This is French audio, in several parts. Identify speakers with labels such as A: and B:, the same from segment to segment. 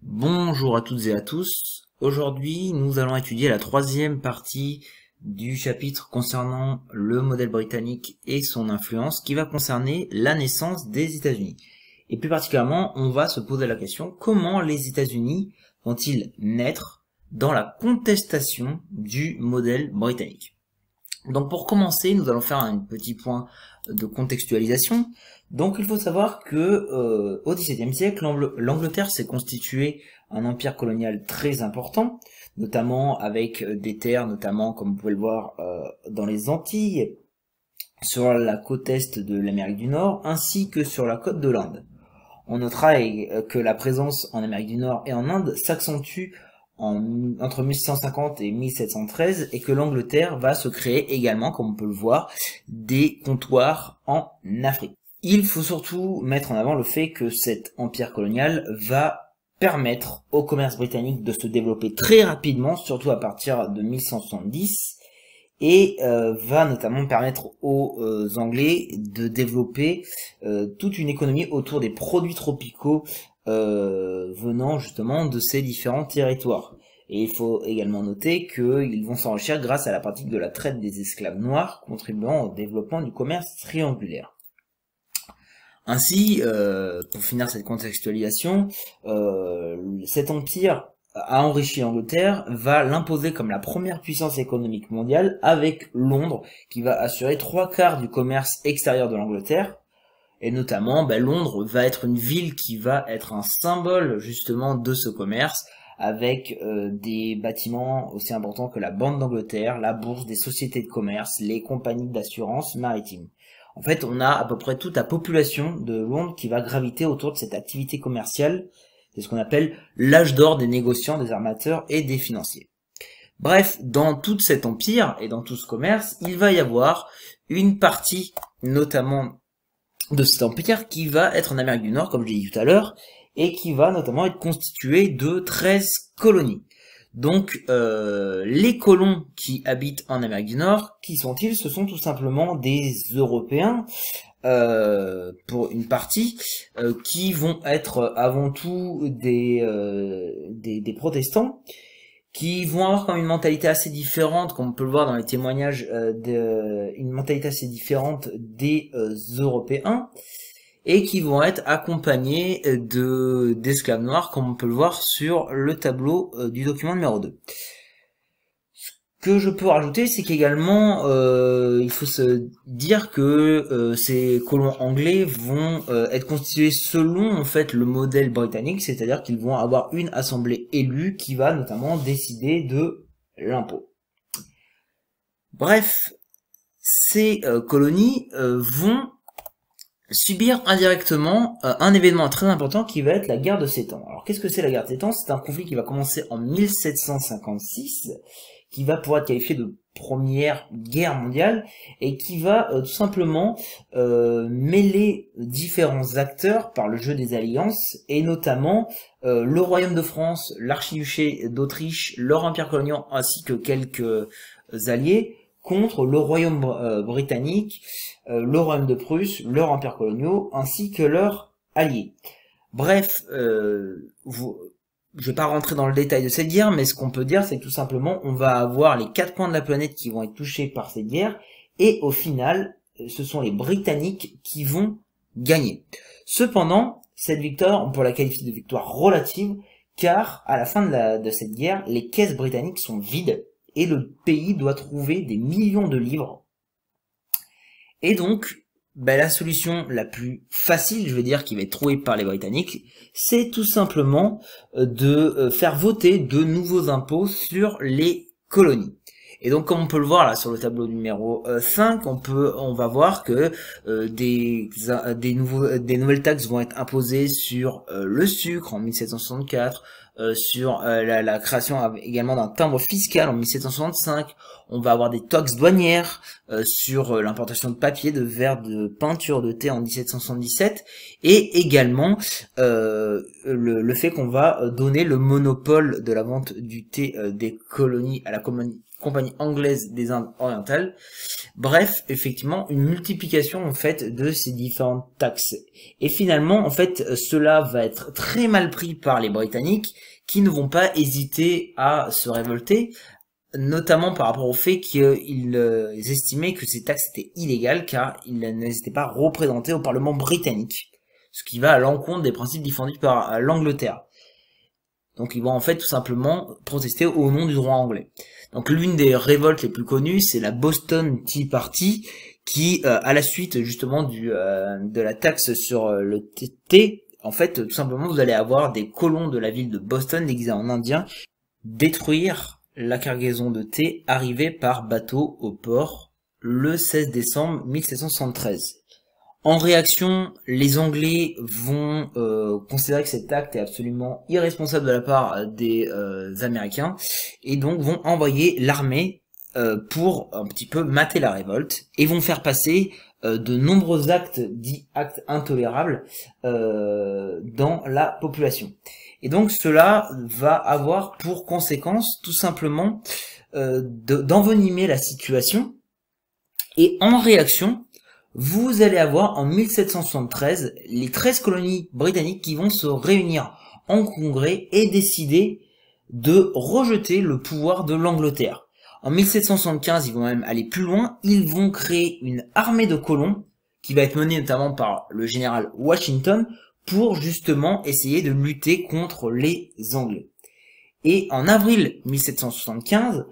A: Bonjour à toutes et à tous. Aujourd'hui, nous allons étudier la troisième partie du chapitre concernant le modèle britannique et son influence qui va concerner la naissance des États-Unis. Et plus particulièrement, on va se poser la question, comment les États-Unis vont-ils naître dans la contestation du modèle britannique? Donc pour commencer, nous allons faire un petit point de contextualisation. Donc il faut savoir que au XVIIe siècle, l'Angleterre s'est constituée un empire colonial très important, notamment avec des terres, notamment comme vous pouvez le voir dans les Antilles, sur la côte est de l'Amérique du Nord, ainsi que sur la côte de l'Inde. On notera que la présence en Amérique du Nord et en Inde s'accentue entre 1650 et 1713 et que l'Angleterre va se créer également, comme on peut le voir, des comptoirs en Afrique. Il faut surtout mettre en avant le fait que cet empire colonial va permettre au commerce britannique de se développer très rapidement, surtout à partir de 1170, et va notamment permettre aux Anglais de développer toute une économie autour des produits tropicaux venant justement de ces différents territoires. Et il faut également noter qu'ils vont s'enrichir grâce à la pratique de la traite des esclaves noirs, contribuant au développement du commerce triangulaire. Ainsi, pour finir cette contextualisation, cet empire a enrichi l'Angleterre, va l'imposer comme la première puissance économique mondiale, avec Londres, qui va assurer 3/4 du commerce extérieur de l'Angleterre. Et notamment, Londres va être une ville qui va être un symbole justement de ce commerce, avec des bâtiments aussi importants que la Banque d'Angleterre, la bourse, des sociétés de commerce, les compagnies d'assurance maritime. En fait, on a à peu près toute la population de Londres qui va graviter autour de cette activité commerciale. C'est ce qu'on appelle l'âge d'or des négociants, des armateurs et des financiers. Bref, dans tout cet empire et dans tout ce commerce, il va y avoir une partie, notamment de cet empire, qui va être en Amérique du Nord, comme je l'ai dit tout à l'heure, et qui va notamment être constitué de 13 colonies. Donc, les colons qui habitent en Amérique du Nord, qui sont-ils? Ce sont tout simplement des Européens, pour une partie, qui vont être avant tout des protestants, qui vont avoir quand même une mentalité assez différente, comme on peut le voir dans les témoignages, une mentalité assez différente des Européens, et qui vont être accompagnés d'esclaves noirs, comme on peut le voir sur le tableau du document numéro 2. Ce que je peux rajouter, c'est qu'également, il faut se dire que ces colons anglais vont être constitués selon en fait le modèle britannique, c'est-à-dire qu'ils vont avoir une assemblée élue qui va notamment décider de l'impôt. Bref, ces colonies vont subir indirectement un événement très important qui va être la guerre de 7 ans. Alors qu'est-ce que c'est la guerre de 7 ans? C'est un conflit qui va commencer en 1756, qui va pouvoir être qualifié de première guerre mondiale, et qui va tout simplement mêler différents acteurs par le jeu des alliances, et notamment le royaume de France, l'archiduché d'Autriche, leur empire colonial, ainsi que quelques alliés, contre le royaume britannique, le royaume de Prusse, leur empire colonial, ainsi que leurs alliés. Bref, je vais pas rentrer dans le détail de cette guerre, mais ce qu'on peut dire, c'est que tout simplement, on va avoir les 4 coins de la planète qui vont être touchés par cette guerre, et au final, ce sont les Britanniques qui vont gagner. Cependant, cette victoire, on peut la qualifier de victoire relative, car à la fin de cette guerre, les caisses britanniques sont vides, et le pays doit trouver des millions de livres. Et donc, la solution la plus facile, je veux dire, qui va être trouvée par les Britanniques, c'est tout simplement de faire voter de nouveaux impôts sur les colonies. Et donc, comme on peut le voir là sur le tableau numéro 5, on va voir que des nouvelles taxes vont être imposées sur le sucre en 1764, sur la création également d'un timbre fiscal en 1765. On va avoir des taxes douanières sur l'importation de papier, de verre, de peinture, de thé en 1777, et également le fait qu'on va donner le monopole de la vente du thé des colonies à la Compagnie anglaise des Indes orientales. Bref, effectivement, une multiplication en fait de ces différentes taxes. Et finalement, en fait, cela va être très mal pris par les Britanniques, qui ne vont pas hésiter à se révolter, notamment par rapport au fait qu'ils estimaient que ces taxes étaient illégales, car ils n'étaient pas représentés au Parlement britannique, ce qui va à l'encontre des principes défendus par l'Angleterre. Donc ils vont en fait tout simplement protester au nom du droit anglais. Donc l'une des révoltes les plus connues, c'est la Boston Tea Party, qui à la suite justement de la taxe sur le thé, en fait tout simplement vous allez avoir des colons de la ville de Boston déguisés en indiens détruire la cargaison de thé arrivée par bateau au port le 16 décembre 1773. En réaction, les Anglais vont considérer que cet acte est absolument irresponsable de la part des Américains et donc vont envoyer l'armée pour un petit peu mater la révolte et vont faire passer de nombreux actes dits actes intolérables dans la population. Et donc cela va avoir pour conséquence tout simplement d'envenimer la situation et en réaction, vous allez avoir en 1773 les 13 colonies britanniques qui vont se réunir en congrès et décider de rejeter le pouvoir de l'Angleterre. En 1775, ils vont même aller plus loin, ils vont créer une armée de colons qui va être menée notamment par le général Washington pour justement essayer de lutter contre les Anglais. Et en avril 1775,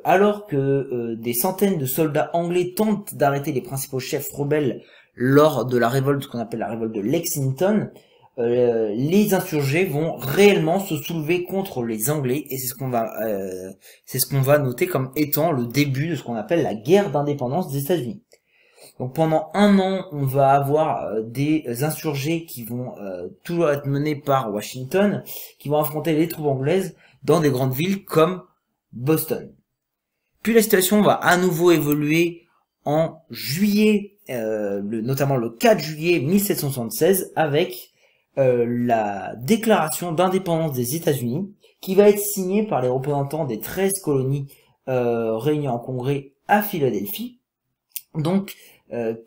A: alors que des centaines de soldats anglais tentent d'arrêter les principaux chefs rebelles lors de la révolte qu'on appelle la révolte de Lexington, les insurgés vont réellement se soulever contre les Anglais et c'est ce qu'on va noter comme étant le début de ce qu'on appelle la guerre d'indépendance des États-Unis. Donc pendant un an, on va avoir des insurgés qui vont toujours être menés par Washington, qui vont affronter les troupes anglaises dans des grandes villes comme Boston. Puis la situation va à nouveau évoluer en juillet, notamment le 4 juillet 1776, avec la déclaration d'indépendance des États-Unis, qui va être signée par les représentants des 13 colonies réunies en congrès à Philadelphie. Donc,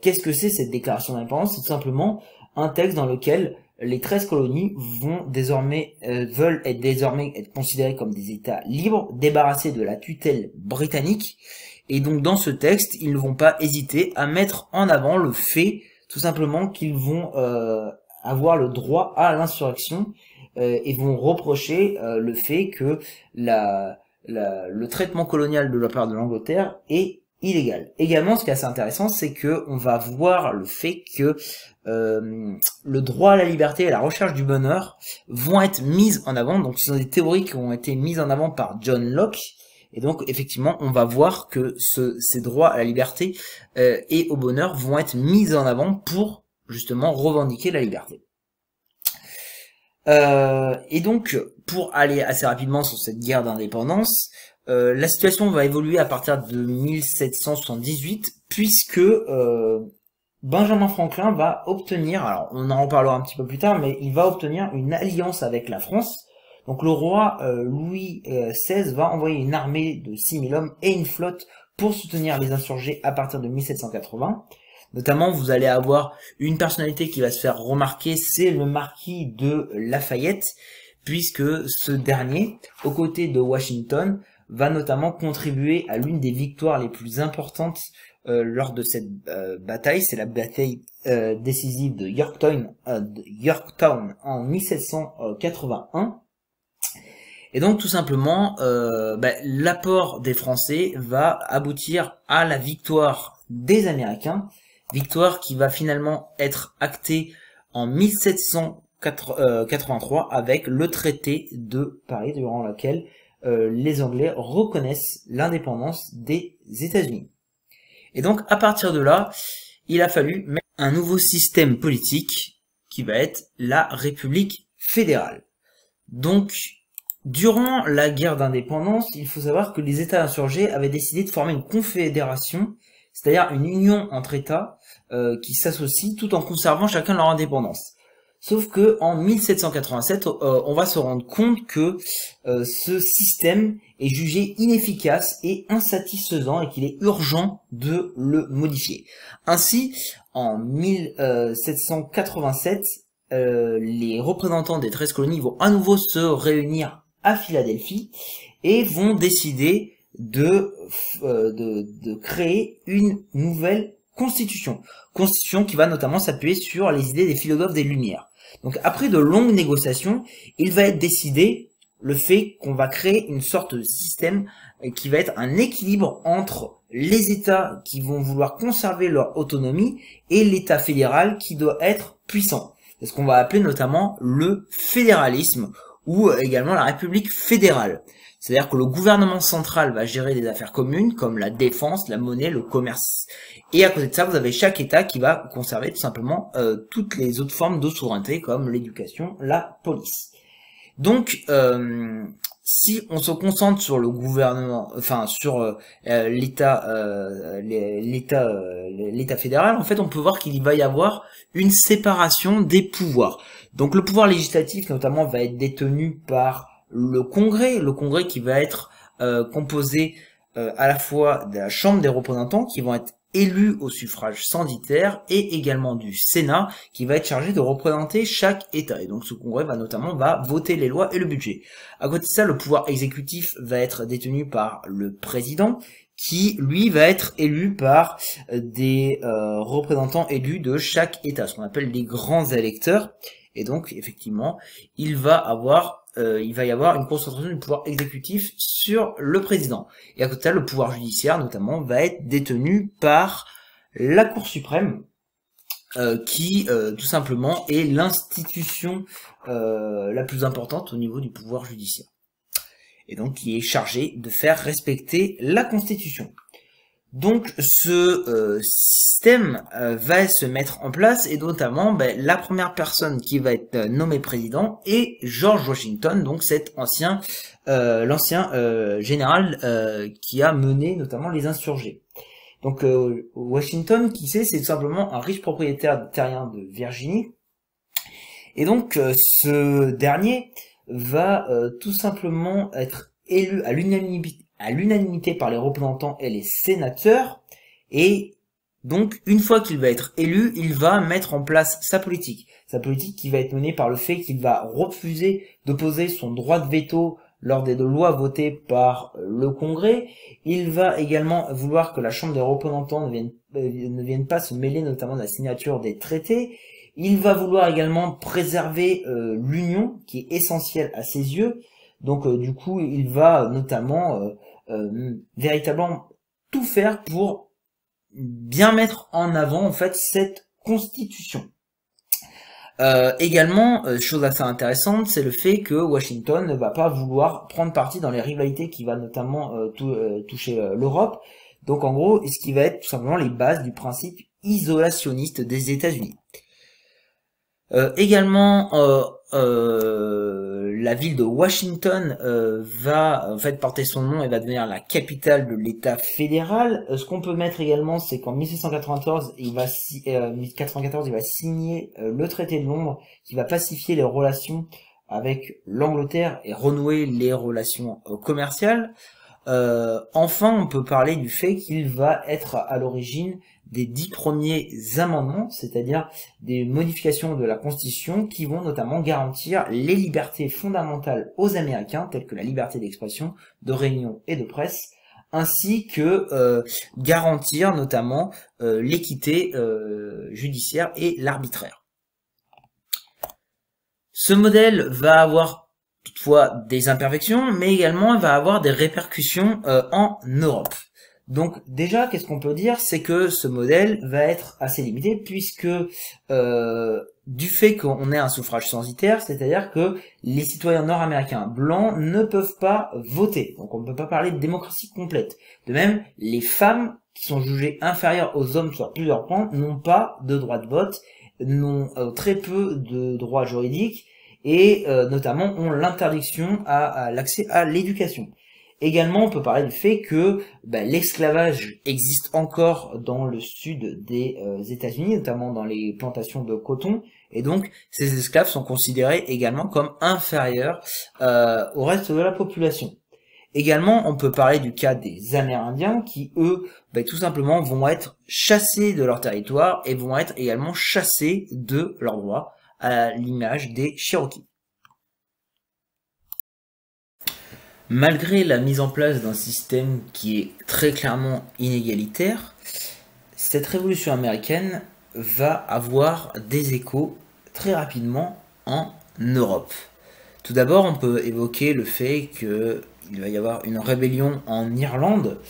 A: qu'est-ce que c'est cette déclaration d'indépendance? C'est tout simplement un texte dans lequel les 13 colonies veulent désormais être considérées comme des États libres, débarrassés de la tutelle britannique. Et donc dans ce texte, ils ne vont pas hésiter à mettre en avant le fait, tout simplement, qu'ils vont avoir le droit à l'insurrection et vont reprocher le fait que le traitement colonial de la part de l'Angleterre est illégal. Également, ce qui est assez intéressant, c'est que on va voir le fait que le droit à la liberté et à la recherche du bonheur vont être mises en avant. Donc, ce sont des théories qui ont été mises en avant par John Locke. Et donc, effectivement, on va voir que ces droits à la liberté et au bonheur vont être mis en avant pour justement revendiquer la liberté. Et donc, pour aller assez rapidement sur cette guerre d'indépendance, la situation va évoluer à partir de 1778, puisque Benjamin Franklin va obtenir, alors on en reparlera un petit peu plus tard, mais il va obtenir une alliance avec la France. Donc le roi Louis XVI va envoyer une armée de 6000 hommes et une flotte pour soutenir les insurgés à partir de 1780. Notamment, vous allez avoir une personnalité qui va se faire remarquer, c'est le marquis de Lafayette, puisque ce dernier, aux côtés de Washington, va notamment contribuer à l'une des victoires les plus importantes lors de cette bataille. C'est la bataille décisive de Yorktown en 1781. Et donc tout simplement, l'apport des Français va aboutir à la victoire des Américains, victoire qui va finalement être actée en 1783 avec le traité de Paris, durant lequel les Anglais reconnaissent l'indépendance des États-Unis. Et donc à partir de là, il a fallu mettre un nouveau système politique qui va être la République fédérale. Donc durant la guerre d'indépendance, il faut savoir que les États insurgés avaient décidé de former une confédération, c'est-à-dire une union entre États qui s'associent tout en conservant chacun leur indépendance. Sauf que en 1787, on va se rendre compte que ce système est jugé inefficace et insatisfaisant et qu'il est urgent de le modifier. Ainsi, en 1787, les représentants des 13 colonies vont à nouveau se réunir à Philadelphie et vont décider de créer une nouvelle constitution qui va notamment s'appuyer sur les idées des philosophes des Lumières. Donc après de longues négociations, il va être décidé le fait qu'on va créer une sorte de système qui va être un équilibre entre les États qui vont vouloir conserver leur autonomie et l'État fédéral qui doit être puissant. C'est ce qu'on va appeler notamment le fédéralisme ou également la République fédérale. C'est-à-dire que le gouvernement central va gérer des affaires communes comme la défense, la monnaie, le commerce. Et à côté de ça, vous avez chaque État qui va conserver tout simplement toutes les autres formes de souveraineté comme l'éducation, la police. Donc, si on se concentre sur le gouvernement, enfin sur l'État fédéral, en fait, on peut voir qu'il va y avoir une séparation des pouvoirs. Donc, le pouvoir législatif, notamment, va être détenu par le Congrès qui va être composé à la fois de la Chambre des représentants qui vont être élus au suffrage censitaire et également du Sénat qui va être chargé de représenter chaque État. Et donc ce Congrès va notamment voter les lois et le budget. À côté de ça, le pouvoir exécutif va être détenu par le président qui, lui, va être élu par des représentants élus de chaque État, ce qu'on appelle les grands électeurs. Et donc, effectivement, il va y avoir une concentration du pouvoir exécutif sur le président. Et à côté de ça, le pouvoir judiciaire, notamment, va être détenu par la Cour suprême, qui, tout simplement, est l'institution la plus importante au niveau du pouvoir judiciaire. Et donc, qui est chargé de faire respecter la Constitution. Donc ce système va se mettre en place et notamment la première personne qui va être nommée président est George Washington, donc cet l'ancien général qui a mené notamment les insurgés. Donc Washington, qui c'est tout simplement un riche propriétaire terrien de Virginie. Et donc ce dernier va tout simplement être élu à l'unanimité par les représentants et les sénateurs, et donc une fois qu'il va être élu, il va mettre en place sa politique qui va être menée par le fait qu'il va refuser d'opposer son droit de veto lors des lois votées par le Congrès. Il va également vouloir que la Chambre des représentants ne vienne pas se mêler notamment de la signature des traités. Il va vouloir également préserver l'union qui est essentielle à ses yeux. Donc du coup, il va notamment véritablement tout faire pour bien mettre en avant en fait cette constitution. Également, chose assez intéressante, c'est le fait que Washington ne va pas vouloir prendre parti dans les rivalités qui va notamment toucher l'Europe. Donc en gros, ce qui va être tout simplement les bases du principe isolationniste des États-Unis. Également, la ville de Washington va en fait porter son nom et va devenir la capitale de l'État fédéral. Ce qu'on peut mettre également, c'est qu'en 1794, il va signer le traité de Londres qui va pacifier les relations avec l'Angleterre et renouer les relations commerciales. Enfin, on peut parler du fait qu'il va être à l'origine des 10 premiers amendements, c'est-à-dire des modifications de la Constitution qui vont notamment garantir les libertés fondamentales aux Américains, telles que la liberté d'expression, de réunion et de presse, ainsi que garantir notamment l'équité judiciaire et l'arbitraire. Ce modèle va avoir toutefois des imperfections, mais également va avoir des répercussions en Europe. Donc déjà, qu'est-ce qu'on peut dire, c'est que ce modèle va être assez limité puisque du fait qu'on ait un suffrage censitaire, c'est-à-dire que les citoyens nord-américains blancs ne peuvent pas voter. Donc on ne peut pas parler de démocratie complète. De même, les femmes qui sont jugées inférieures aux hommes sur plusieurs points n'ont pas de droit de vote, n'ont très peu de droits juridiques et notamment ont l'interdiction à l'accès à l'éducation. Également, on peut parler du fait que l'esclavage existe encore dans le sud des États-Unis, notamment dans les plantations de coton, et donc ces esclaves sont considérés également comme inférieurs au reste de la population. Également, on peut parler du cas des Amérindiens qui, eux, tout simplement vont être chassés de leur territoire et vont être également chassés de leurs droits, à l'image des Cherokees. Malgré la mise en place d'un système qui est très clairement inégalitaire, cette révolution américaine va avoir des échos très rapidement en Europe. Tout d'abord, on peut évoquer le fait qu'il va y avoir une rébellion en Irlande,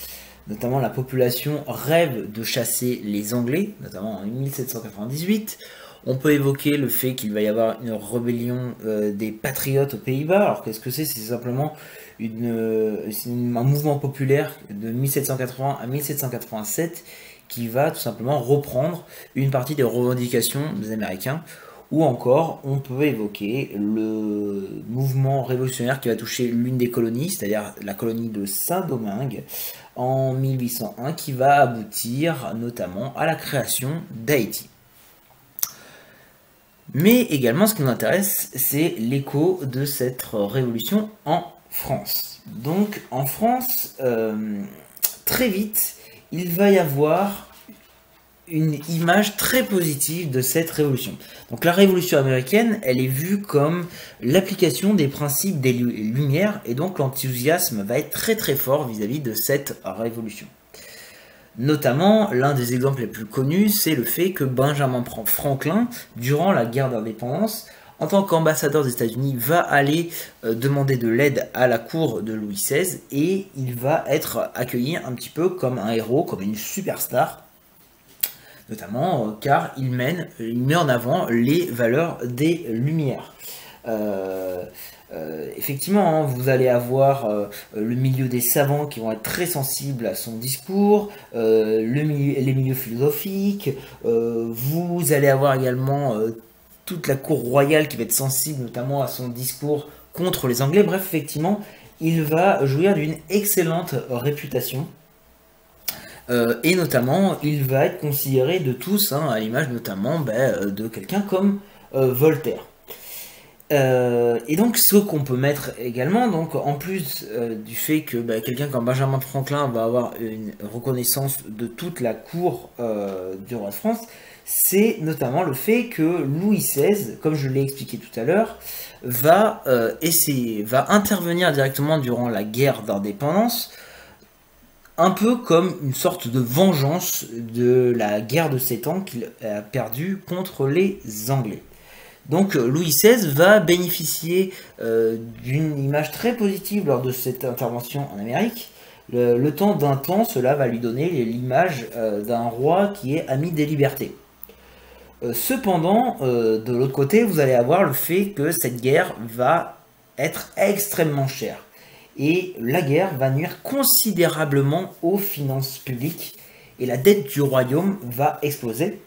A: notamment la population rêve de chasser les Anglais, notamment en 1798. On peut évoquer le fait qu'il va y avoir une rébellion des patriotes aux Pays-Bas. Alors qu'est-ce que c'est? C'est simplement un mouvement populaire de 1780 à 1787 qui va tout simplement reprendre une partie des revendications des Américains. Ou encore, on peut évoquer le mouvement révolutionnaire qui va toucher l'une des colonies, c'est-à-dire la colonie de Saint-Domingue, en 1801, qui va aboutir notamment à la création d'Haïti. Mais également, ce qui nous intéresse, c'est l'écho de cette révolution en France. Donc, en France, très vite, il va y avoir une image très positive de cette révolution. Donc la révolution américaine, elle est vue comme l'application des principes des Lumières, et donc l'enthousiasme va être très très fort vis-à-vis de cette révolution. Notamment, l'un des exemples les plus connus, c'est le fait que Benjamin Franklin, durant la guerre d'indépendance, en tant qu'ambassadeur des États-Unis, va aller demander de l'aide à la cour de Louis XVI, et il va être accueilli un petit peu comme un héros, comme une superstar, notamment car il met en avant les valeurs des Lumières. Effectivement, vous allez avoir le milieu des savants qui vont être très sensibles à son discours, les milieux philosophiques, vous allez avoir également toute la cour royale qui va être sensible notamment à son discours contre les Anglais. Bref, effectivement, il va jouir d'une excellente réputation. Et notamment, il va être considéré de tous, à l'image notamment de quelqu'un comme Voltaire. Et donc, ce qu'on peut mettre également, donc en plus du fait que quelqu'un comme Benjamin Franklin va avoir une reconnaissance de toute la cour du roi de France, c'est notamment le fait que Louis XVI, comme je l'ai expliqué tout à l'heure, va intervenir directement durant la guerre d'indépendance, un peu comme une sorte de vengeance de la guerre de 7 ans qu'il a perdue contre les Anglais. Donc Louis XVI va bénéficier d'une image très positive lors de cette intervention en Amérique. Le temps d'un temps, cela va lui donner l'image d'un roi qui est ami des libertés. Cependant, de l'autre côté, vous allez avoir le fait que cette guerre va être extrêmement chère. Et la guerre va nuire considérablement aux finances publiques et la dette du royaume va exploser.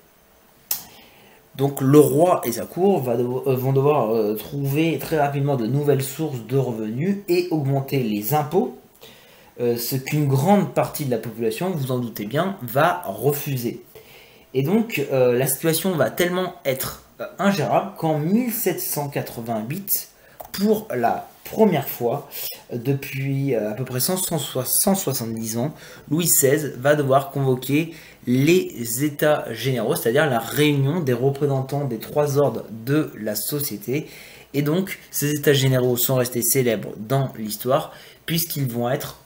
A: Donc le roi et sa cour vont devoir trouver très rapidement de nouvelles sources de revenus et augmenter les impôts, ce qu'une grande partie de la population, vous en doutez bien, va refuser. Et donc la situation va tellement être ingérable qu'en 1788, pour la première fois depuis à peu près 170 ans, Louis XVI va devoir convoquer les États généraux, c'est-à-dire la réunion des représentants des 3 ordres de la société. Et donc, ces États généraux sont restés célèbres dans l'histoire, puisqu'ils vont être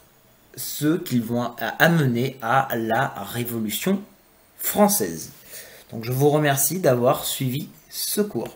A: ceux qui vont amener à la Révolution française. Donc, je vous remercie d'avoir suivi ce cours.